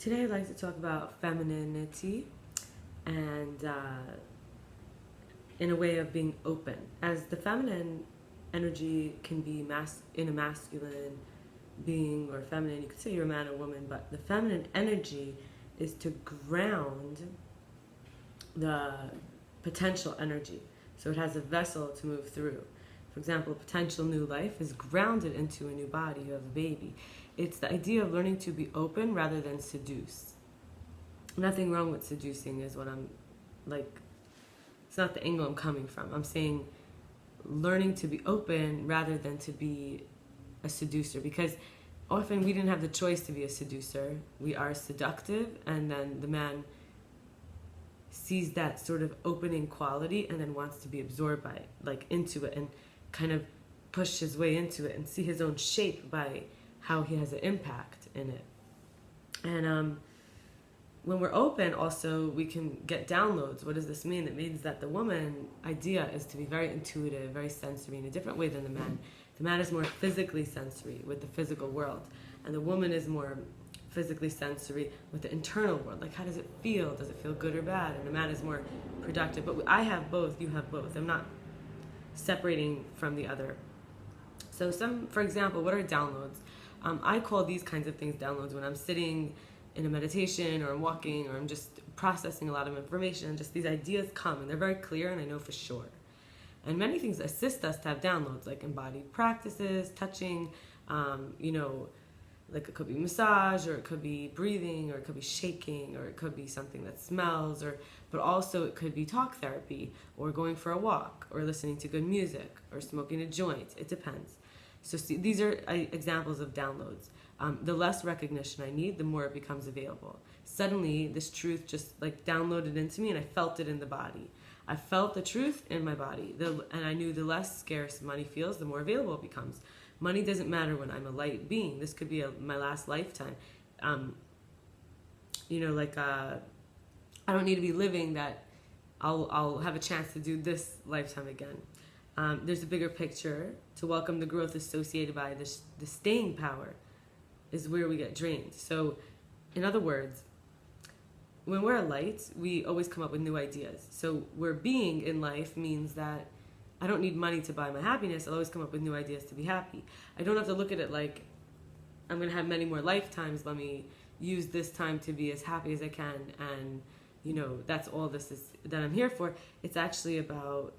Today I'd like to talk about femininity and in a way of being open. As the feminine energy can be in a masculine being or feminine, you could say you're a man or woman, but the feminine energy is to ground the potential energy. So it has a vessel to move through. For example, a potential new life is grounded into a new body. You have a baby. It's the idea of learning to be open rather than seduce. Nothing wrong with seducing is what I'm like. It's not the angle I'm coming from. I'm saying learning to be open rather than to be a seducer, because often we didn't have the choice to be a seducer. We are seductive, and then the man sees that sort of opening quality and then wants to be absorbed by it, like into it, and kind of push his way into it and see his own shape by how he has an impact in it. And when we're open, also, we can get downloads. What does this mean? It means that the woman idea is to be very intuitive, very sensory in a different way than the man. The man is more physically sensory with the physical world, and the woman is more physically sensory with the internal world. Like, how does it feel? Does it feel good or bad? And the man is more productive. But I have both, you have both. I'm not separating from the other. So for example, what are downloads? I call these kinds of things downloads when I'm sitting in a meditation, or I'm walking, or I'm just processing a lot of information, and just these ideas come and they're very clear and I know for sure. And many things assist us to have downloads, like embodied practices, touching, like it could be massage, or it could be breathing, or it could be shaking, or it could be something that smells, but also it could be talk therapy, or going for a walk, or listening to good music, or smoking a joint. It depends. So see, these are examples of downloads. The less recognition I need, the more it becomes available. Suddenly, this truth just like downloaded into me, and I felt it in the body. I felt the truth in my body, and I knew the less scarce money feels, the more available it becomes. Money doesn't matter when I'm a light being. This could be my last lifetime. I don't need to be living that I'll have a chance to do this lifetime again. There's a bigger picture. To welcome the growth associated by the staying power is where we get drained. So, in other words, when we're a light, we always come up with new ideas. So where being in life means that I don't need money to buy my happiness. I'll always come up with new ideas to be happy. I don't have to look at it like I'm going to have many more lifetimes. Let me use this time to be as happy as I can. And, that's all this is that I'm here for. It's actually about,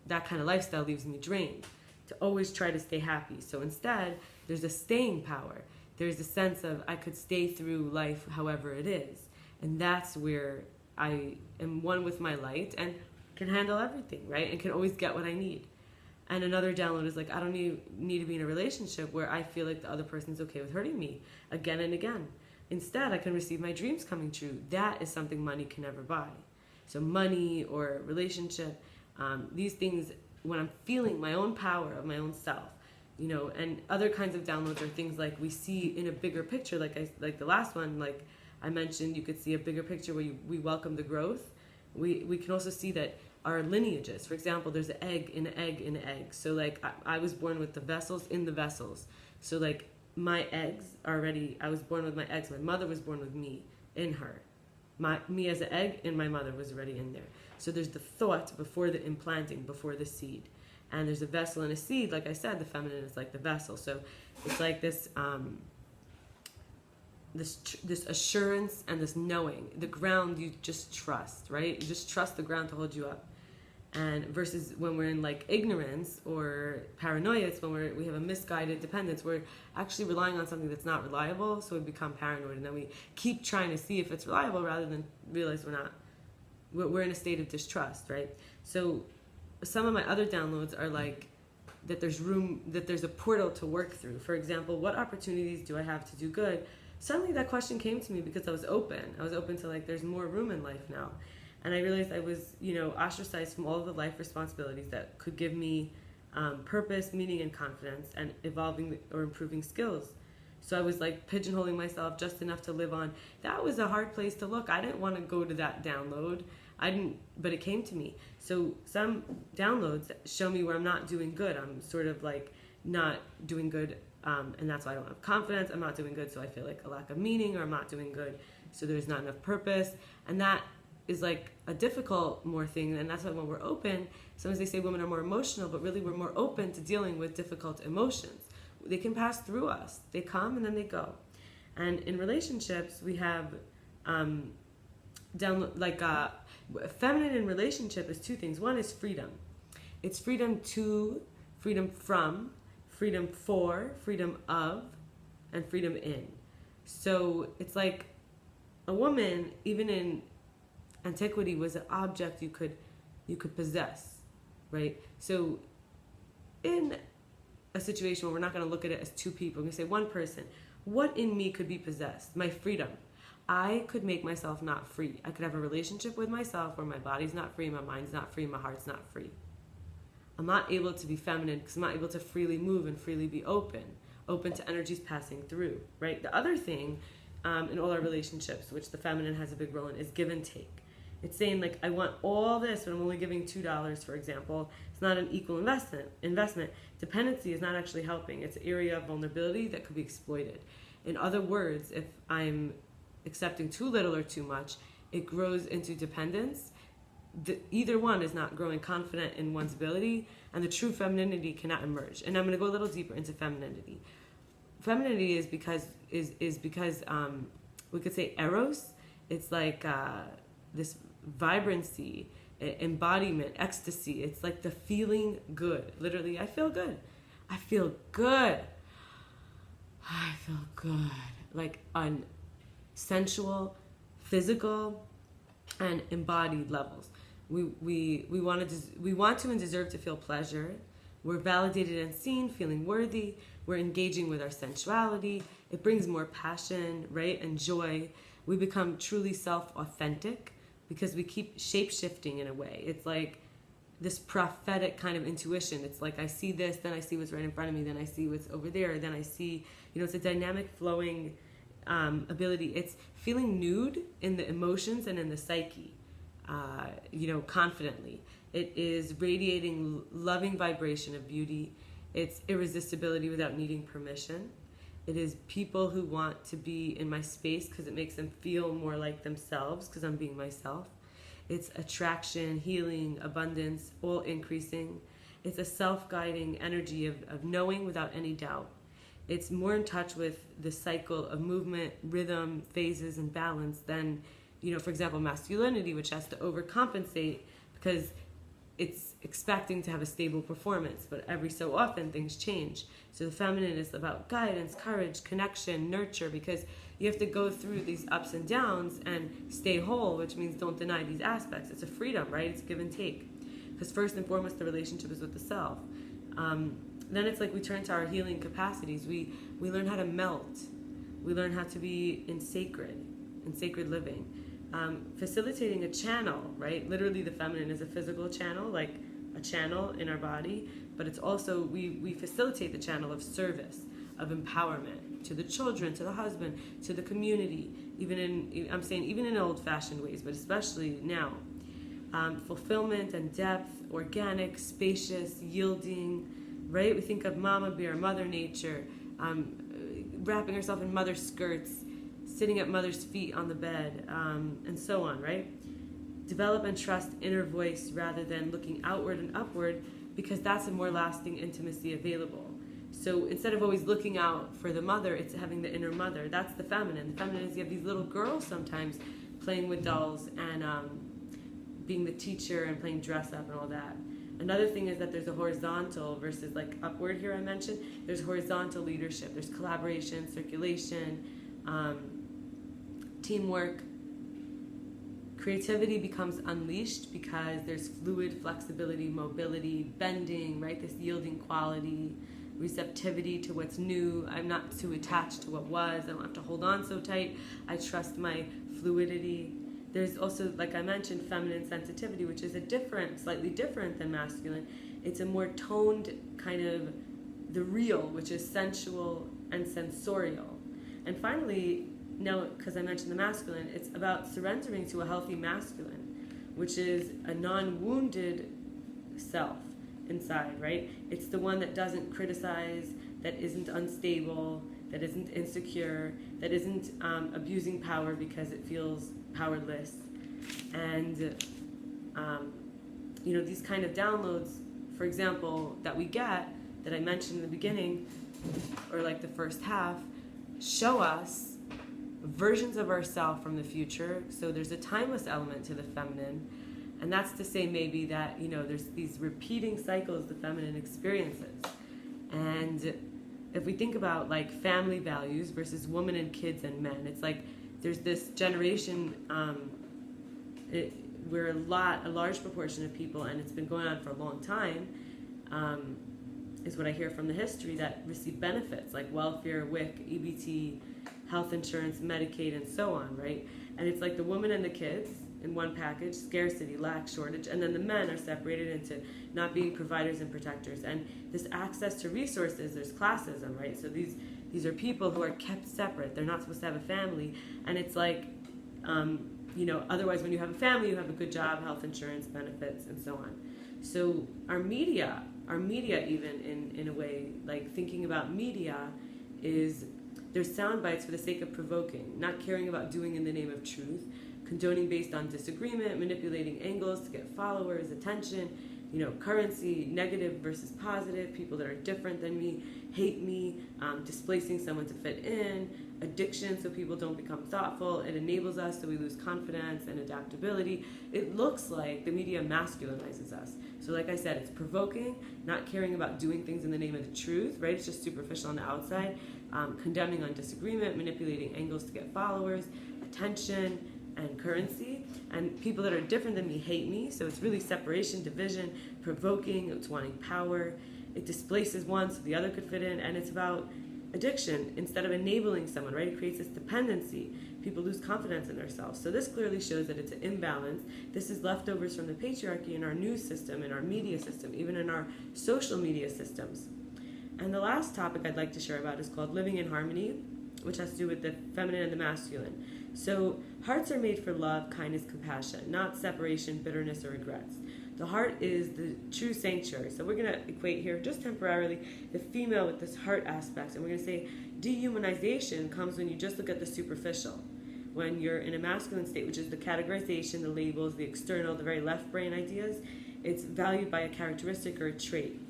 that kind of lifestyle leaves me drained. To always try to stay happy. So instead, there's a staying power. There's a sense of I could stay through life however it is. And that's where I am one with my light and can handle everything, right? And can always get what I need. And another download is like, I don't need to be in a relationship where I feel like the other person's okay with hurting me again and again. Instead, I can receive my dreams coming true. That is something money can never buy. So money or relationship, these things, when I'm feeling my own power of my own self, and other kinds of downloads are things like we see in a bigger picture, like the last one, like I mentioned, you could see a bigger picture where we welcome the growth. We can also see that our lineages, for example, there's an egg in an egg in an egg. So like I was born with the vessels in the vessels. So like my eggs I was born with my eggs. My mother was born with me in her. Me as an egg and my mother was already in there. So there's the thought before the implanting, before the seed. And there's a vessel and a seed. Like I said, the feminine is like the vessel. So it's like this this assurance and this knowing. The ground you just trust, right? You just trust the ground to hold you up. And versus when we're in like ignorance or paranoia, it's when we have a misguided dependence. We're actually relying on something that's not reliable, so we become paranoid, and then we keep trying to see if it's reliable rather than realize we're in a state of distrust, right? So some of my other downloads are like that there's a portal to work through. For example, what opportunities do I have to do good? Suddenly that question came to me because I was open. I was open to like, there's more room in life now. And I realized I was, ostracized from all of the life responsibilities that could give me purpose, meaning, and confidence, and evolving or improving skills. So I was like pigeonholing myself just enough to live on. That was a hard place to look. I didn't want to go to that download. But it came to me. So some downloads show me where I'm not doing good. I'm sort of like not doing good and that's why I don't have confidence. I'm not doing good, so I feel like a lack of meaning, or I'm not doing good, so there's not enough purpose. And that is like a difficult more thing. And that's why when we're open, sometimes they say women are more emotional, but really we're more open to dealing with difficult emotions. They can pass through us. They come and then they go. And in relationships, we have feminine in relationship is two things. One is freedom. It's freedom to, freedom from, freedom for, freedom of, and freedom in. So it's like a woman, even in antiquity, was an object you could possess, right? So in a situation where we're not going to look at it as two people, we're going to say one person, what in me could be possessed? My freedom. I could make myself not free. I could have a relationship with myself where my body's not free, my mind's not free, my heart's not free. I'm not able to be feminine because I'm not able to freely move and freely be open to energies passing through, right? The other thing in all our relationships, which the feminine has a big role in, is give and take. It's saying, like, I want all this, but I'm only giving $2, for example. It's not an equal investment. Dependency is not actually helping. It's an area of vulnerability that could be exploited. In other words, if I'm accepting too little or too much, it grows into dependence. Either one is not growing confident in one's ability, and the true femininity cannot emerge. And I'm going to go a little deeper into femininity. Femininity is because we could say eros. It's like this vibrancy, embodiment, ecstasy. It's like the feeling good. Literally, I feel good. I feel good. I feel good. Like on sensual, physical, and embodied levels. We want to and deserve to feel pleasure. We're validated and seen, feeling worthy. We're engaging with our sensuality. It brings more passion, right, and joy. We become truly self-authentic because we keep shape-shifting in a way. It's like this prophetic kind of intuition. It's like I see this, then I see what's right in front of me, then I see what's over there, then I see, it's a dynamic flowing ability. It's feeling nude in the emotions and in the psyche, confidently. It is radiating loving vibration of beauty. It's irresistibility without needing permission. It is people who want to be in my space because it makes them feel more like themselves because I'm being myself. It's attraction, healing, abundance, all increasing. It's a self-guiding energy of knowing without any doubt. It's more in touch with the cycle of movement, rhythm, phases, and balance than, for example, masculinity, which has to overcompensate because it's expecting to have a stable performance, but every so often things change. So the feminine is about guidance, courage, connection, nurture, because you have to go through these ups and downs and stay whole, which means don't deny these aspects. It's a freedom, right? It's give and take. Because first and foremost, the relationship is with the self. Then it's like we turn to our healing capacities. We learn how to melt. We learn how to be in sacred living. Facilitating a channel, right? Literally the feminine is a physical channel, like a channel in our body, but it's also, we facilitate the channel of service, of empowerment to the children, to the husband, to the community, even in old-fashioned ways, but especially now. Fulfillment and depth, organic, spacious, yielding, right? We think of Mama Bear, Mother Nature, wrapping herself in mother skirts, sitting at mother's feet on the bed, and so on, right? Develop and trust inner voice rather than looking outward and upward, because that's a more lasting intimacy available. So instead of always looking out for the mother, it's having the inner mother. That's the feminine. The feminine is you have these little girls sometimes playing with dolls and being the teacher and playing dress up and all that. Another thing is that there's a horizontal versus like upward here I mentioned. There's horizontal leadership. There's collaboration, circulation, teamwork. Creativity becomes unleashed because there's fluid flexibility, mobility, bending, right? This yielding quality, receptivity to what's new. I'm not too attached to what was. I don't have to hold on so tight. I trust my fluidity. There's also, like I mentioned, feminine sensitivity, which is slightly different than masculine. It's a more toned kind of the real, which is sensual and sensorial. And finally, now, because I mentioned the masculine, it's about surrendering to a healthy masculine, which is a non-wounded self inside, right? It's the one that doesn't criticize, that isn't unstable, that isn't insecure, that isn't abusing power because it feels powerless. And these kind of downloads, for example, that we get, that I mentioned in the beginning, or like the first half, show us versions of ourselves from the future. So there's a timeless element to the feminine, and that's to say maybe that there's these repeating cycles the feminine experiences. And if we think about like family values versus women and kids and men, it's like there's this generation where a large proportion of people, and it's been going on for a long time, is what I hear from the history, that receive benefits like welfare, WIC, EBT, health insurance, Medicaid, and so on, right? And it's like the woman and the kids in one package, scarcity, lack, shortage, and then the men are separated into not being providers and protectors. And this access to resources, there's classism, right? So these are people who are kept separate. They're not supposed to have a family. And it's like, otherwise when you have a family, you have a good job, health insurance, benefits, and so on. So our media even in a way, like thinking about media is there's sound bites for the sake of provoking, not caring about doing in the name of truth, condoning based on disagreement, manipulating angles to get followers, attention, currency, negative versus positive, people that are different than me, hate me, displacing someone to fit in, addiction so people don't become thoughtful. It enables us so we lose confidence and adaptability. It looks like the media masculinizes us. So like I said, it's provoking, not caring about doing things in the name of the truth, right? It's just superficial on the outside, condemning on disagreement, manipulating angles to get followers, attention, and currency. And people that are different than me hate me, so it's really separation, division, provoking, it's wanting power. It displaces one so the other could fit in, and it's about addiction instead of enabling someone, right? It creates this dependency. People lose confidence in themselves. So this clearly shows that it's an imbalance. This is leftovers from the patriarchy in our news system, in our media system, even in our social media systems. And the last topic I'd like to share about is called living in harmony, which has to do with the feminine and the masculine. So hearts are made for love, kindness, compassion, not separation, bitterness, or regrets. The heart is the true sanctuary. So we're going to equate here, just temporarily, the female with this heart aspect. And we're going to say dehumanization comes when you just look at the superficial. When you're in a masculine state, which is the categorization, the labels, the external, the very left brain ideas, it's valued by a characteristic or a trait.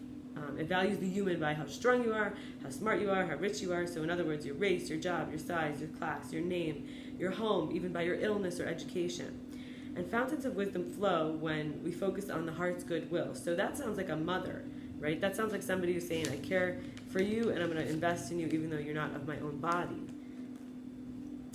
It values the human by how strong you are, how smart you are, how rich you are. So in other words, your race, your job, your size, your class, your name, your home, even by your illness or education. And fountains of wisdom flow when we focus on the heart's goodwill. So that sounds like a mother, right? That sounds like somebody who's saying, I care for you and I'm going to invest in you even though you're not of my own body.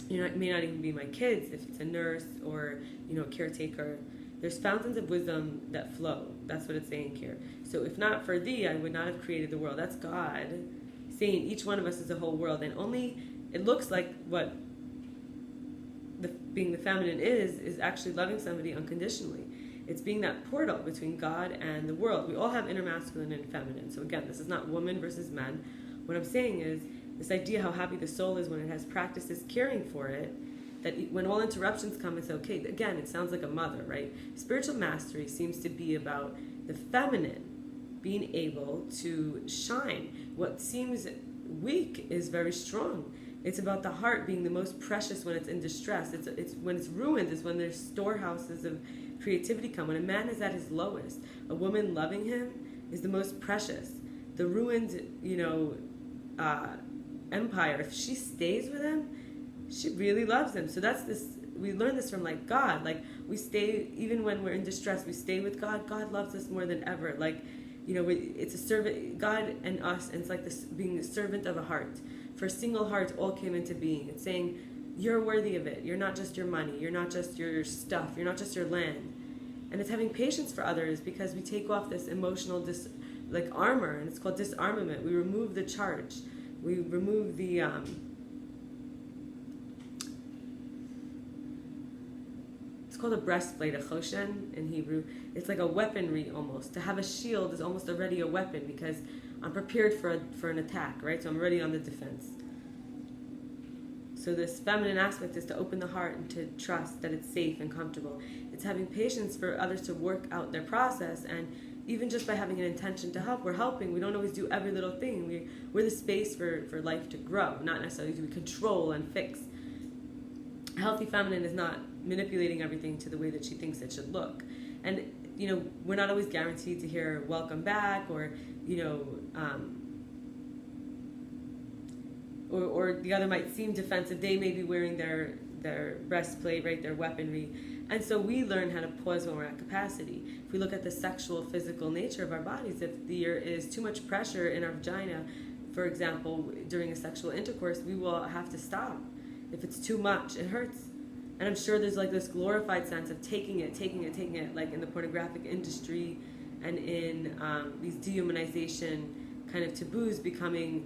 It may not even be my kids if it's a nurse or, a caretaker. There's fountains of wisdom that flow. That's what it's saying here. So if not for thee, I would not have created the world. That's God saying each one of us is a whole world. And only, it looks like what being the feminine is actually loving somebody unconditionally. It's being that portal between God and the world. We all have inner masculine and feminine. So again, this is not woman versus men. What I'm saying is this idea how happy the soul is when it has practices caring for it, that when all interruptions come, it's okay. Again, it sounds like a mother, right? Spiritual mastery seems to be about the feminine being able to shine. What seems weak is very strong. It's about the heart being the most precious when it's in distress. It's when it's ruined is when there's storehouses of creativity come. When a man is at his lowest, a woman loving him is the most precious. The ruined, empire, if she stays with him, she really loves him. So that's this, we learn this from like God. Like we stay, even when we're in distress, we stay with God. God loves us more than ever. Like, it's a servant, God and us, and it's like this being the servant of a heart. For a single heart, all came into being. It's saying, you're worthy of it. You're not just your money. You're not just your stuff. You're not just your land. And it's having patience for others because we take off this emotional armor, and it's called disarmament. We remove the charge. We remove the it's called a breastplate, a choshen in Hebrew. It's like a weaponry almost. To have a shield is almost already a weapon because I'm prepared for an attack, right? So I'm already on the defense. So this feminine aspect is to open the heart and to trust that it's safe and comfortable. It's having patience for others to work out their process and even just by having an intention to help, we're helping. We don't always do every little thing. We're the space for life to grow, not necessarily to control and fix. A healthy feminine is not manipulating everything to the way that she thinks it should look. And, we're not always guaranteed to hear welcome back, or, or the other might seem defensive. They may be wearing their breastplate, right, their weaponry. And so we learn how to pause when we're at capacity. If we look at the sexual, physical nature of our bodies, if there is too much pressure in our vagina, for example, during a sexual intercourse, we will have to stop. If it's too much, it hurts. And I'm sure there's like this glorified sense of taking it, like in the pornographic industry and in these dehumanization kind of taboos becoming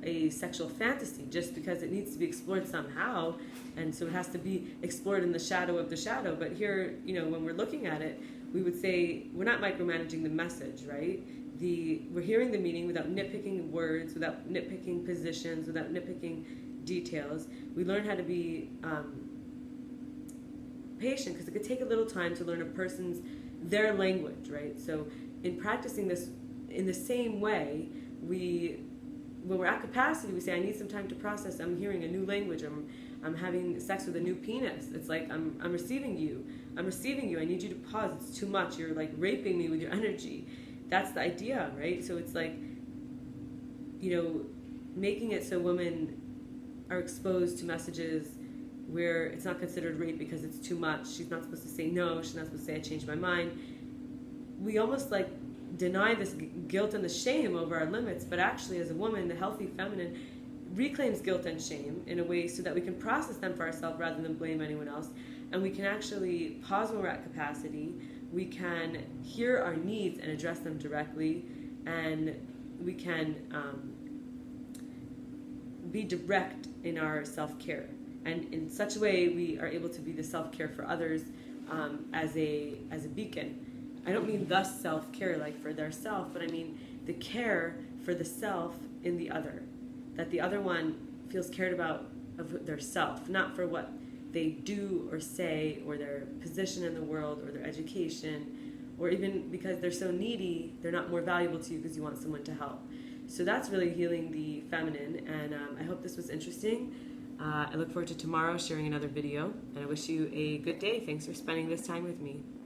a sexual fantasy just because it needs to be explored somehow. And so it has to be explored in the shadow of the shadow. But here, when we're looking at it, we would say we're not micromanaging the message, right? We're hearing the meaning without nitpicking words, without nitpicking positions, without nitpicking details. We learn how to be patient, because it could take a little time to learn their language, right? So in practicing this in the same way, when we're at capacity, we say, I need some time to process. I'm hearing a new language. I'm having sex with a new penis. It's like I'm receiving you. I need you to pause. It's too much. You're like raping me with your energy. That's the idea, right? So it's like, making it so women are exposed to messages where it's not considered rape because it's too much. She's not supposed to say no. She's not supposed to say I changed my mind. We almost like deny this guilt and the shame over our limits, but actually as a woman, the healthy feminine reclaims guilt and shame in a way so that we can process them for ourselves rather than blame anyone else. And we can actually pause when we're at capacity. We can hear our needs and address them directly, and we can be direct in our self-care. And in such a way, we are able to be the self-care for others as a beacon. I don't mean the self-care like for their self, but I mean the care for the self in the other. That the other one feels cared about of their self, not for what they do or say, or their position in the world, or their education, or even because they're so needy, they're not more valuable to you because you want someone to help. So that's really healing the feminine, and I hope this was interesting. I look forward to tomorrow sharing another video, and I wish you a good day. Thanks for spending this time with me.